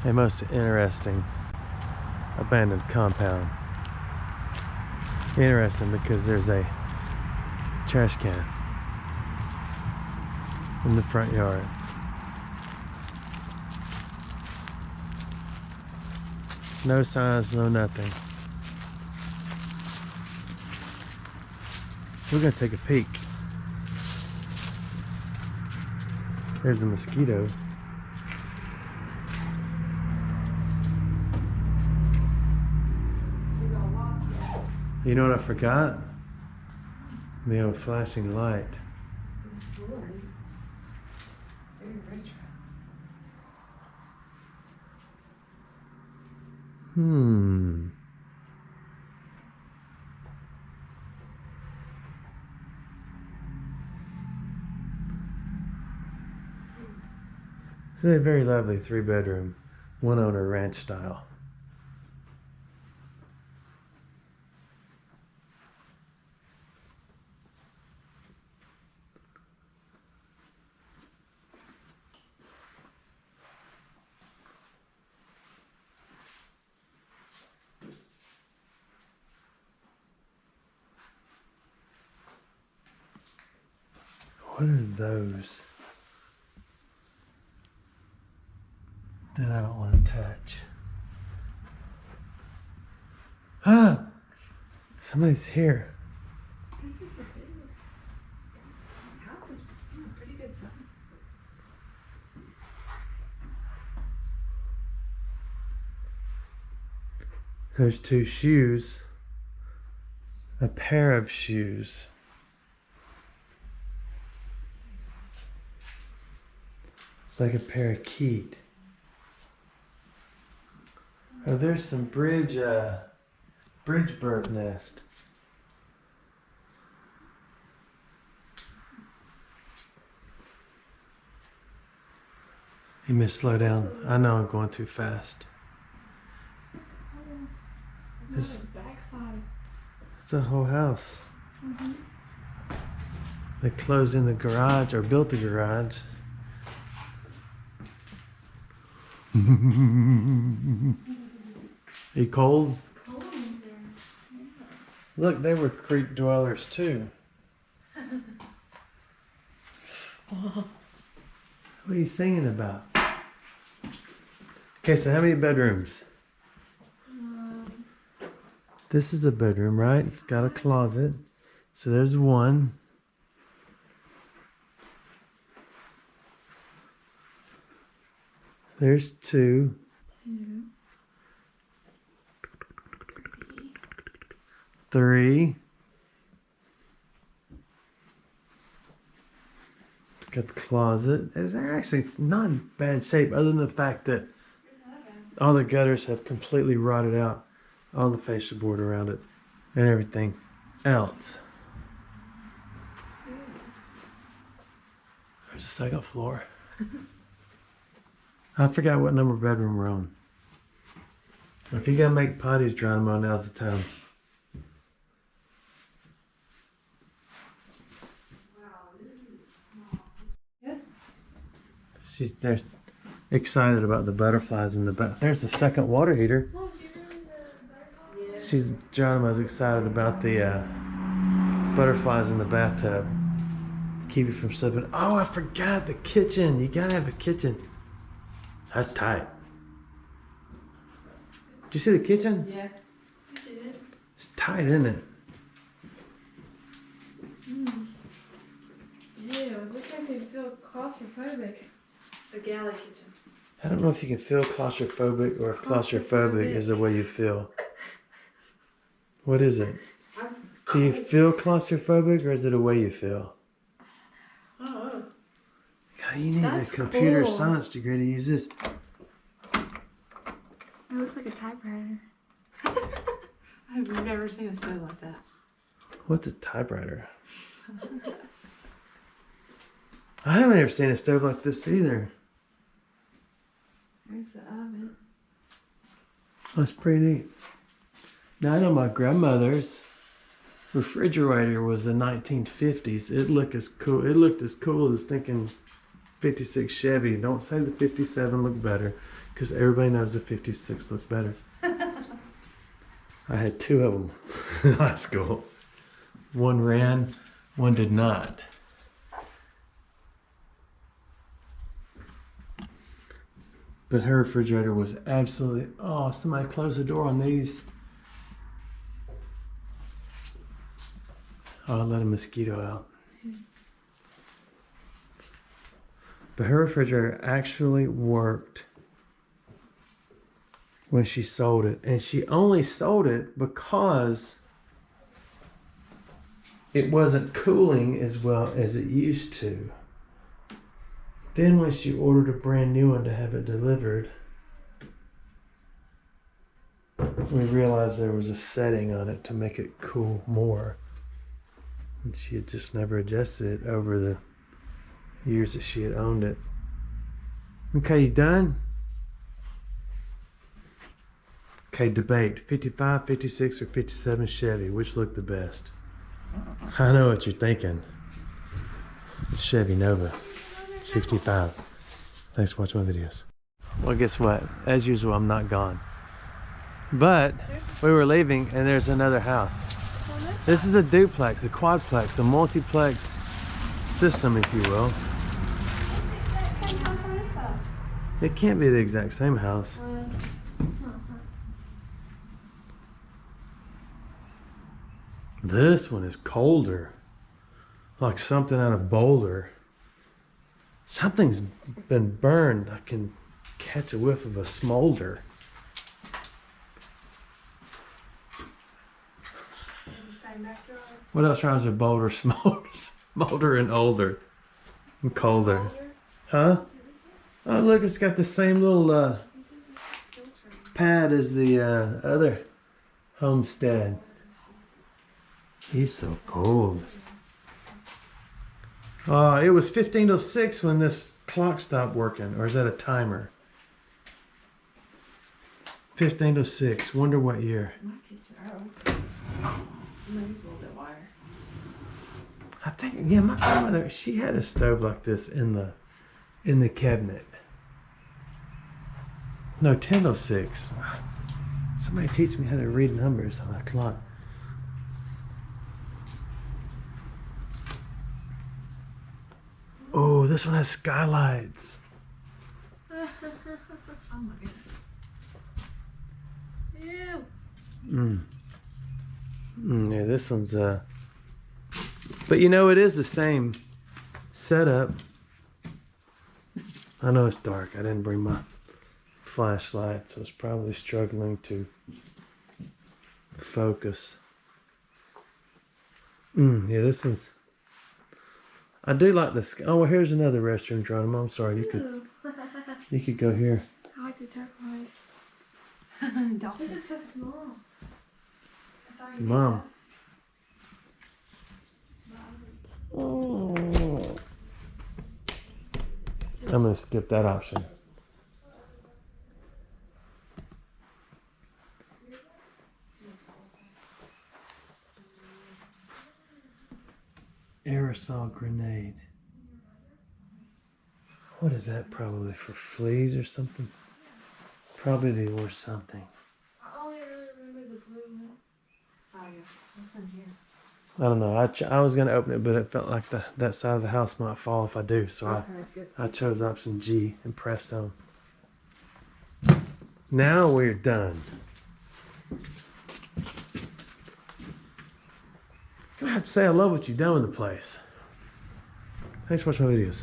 A most interesting abandoned compound. Interesting because there's a trash can in the front yard. No signs, no nothing. So we're gonna take a peek. There's a mosquito. You know what I forgot? The old flashing light. It's boring. It's very retro. This is a very lovely 3-bedroom, 1-owner ranch style. What are those that I don't want to touch? Ah! Somebody's here. This is a big one. This house is pretty good size. There's 2 shoes. A pair of shoes. It's like a parakeet. Oh, there's some bridge bird nest. You must slow down. I know I'm going too fast. It's the backside. It's a whole house. They closed in the garage or built the garage. Are you cold? Cold in there. Yeah. Look, they were creek dwellers too. What are you singing about? Okay, so how many bedrooms? This is a bedroom, right? It's got a closet. So there's 1. There's 2. 3. Got the closet. It's actually not in bad shape other than the fact that all the gutters have completely rotted out. All the fascia board around it and everything else. There's a 2nd floor. I forgot what number bedroom we're on. If you gotta make potties Geronimo, now's the time. Wow, this is small. Yes? She's there excited about the butterflies in the bath. There's the 2nd water heater. Oh, do you remember the butterfly? She's Geronimo's excited about the butterflies in the bathtub. Keep you from slipping. Oh, I forgot the kitchen. You gotta have a kitchen. That's tight. Did you see the kitchen? Yeah. I did. It's tight, isn't it? Ew, this makes me feel claustrophobic. The galley kitchen. I don't know if you can feel claustrophobic or if claustrophobic is the way you feel. What is it? Do you feel claustrophobic or is it a way you feel? Oh. God, you need That's a computer cool. science degree to use this. It looks like a typewriter. I've never seen a stove like that. What's a typewriter? I haven't ever seen a stove like this either. There's the oven. That's pretty neat. Now I know my grandmother's refrigerator was the 1950s. It looked as cool. It looked as cool as thinking 56 Chevy. Don't say the 57 looked better, because everybody knows the 56 looked better. I had two of them in high school. One ran, one did not. But her refrigerator was absolutely, oh, somebody closed the door on these. Oh, I let a mosquito out. But her refrigerator actually worked when she sold it. And she only sold it because it wasn't cooling as well as it used to. Then when she ordered a brand new one to have it delivered, we realized there was a setting on it to make it cool more. And she had just never adjusted it over the years that she had owned it. Okay, you done? Okay, debate. 55, 56, or 57 Chevy. Which looked the best? I know what you're thinking. Chevy Nova. 65. Thanks for watching my videos. Well, guess what? As usual, I'm not gone. But we were leaving and there's another house. This is a duplex, a quadplex, a multiplex system, if you will. It can't be the exact same house. This one is colder. Like something out of Boulder. Something's been burned. I can catch a whiff of a smolder. What else rhymes with Boulder? Smolder and older. And colder. Huh? Oh, look, it's got the same little pad as the other homestead. He's so cold. It was 15 to 6 when this clock stopped working. Or is that a timer? 15 to 6. Wonder what year. Maybe it's a little bit wider. I think, yeah, my grandmother, she had a stove like this in the cabinet. No, 10 to 6. Somebody teach me how to read numbers on a clock. Oh, this one has skylights. Oh my goodness. Ew. Yeah, this one's but you know, it is the same setup. I know it's dark. I didn't bring my flashlight, so it's probably struggling to focus. Yeah, this one's, I do like this. Oh, well, here's another restroom, Geronimo. I'm sorry, you could go here. I like the turquoise. This is so small. Sorry, Mom. Oh. I'm gonna skip that option. Aerosol grenade. What is that? Probably for fleas or something? Probably they were something. I only really remember the blue one. Oh yeah, what's in here? I don't know. I was gonna open it, but it felt like that side of the house might fall if I do, so I chose option G and pressed on. Now we're done. I have to say I love what you've done with the place. Thanks for watching my videos.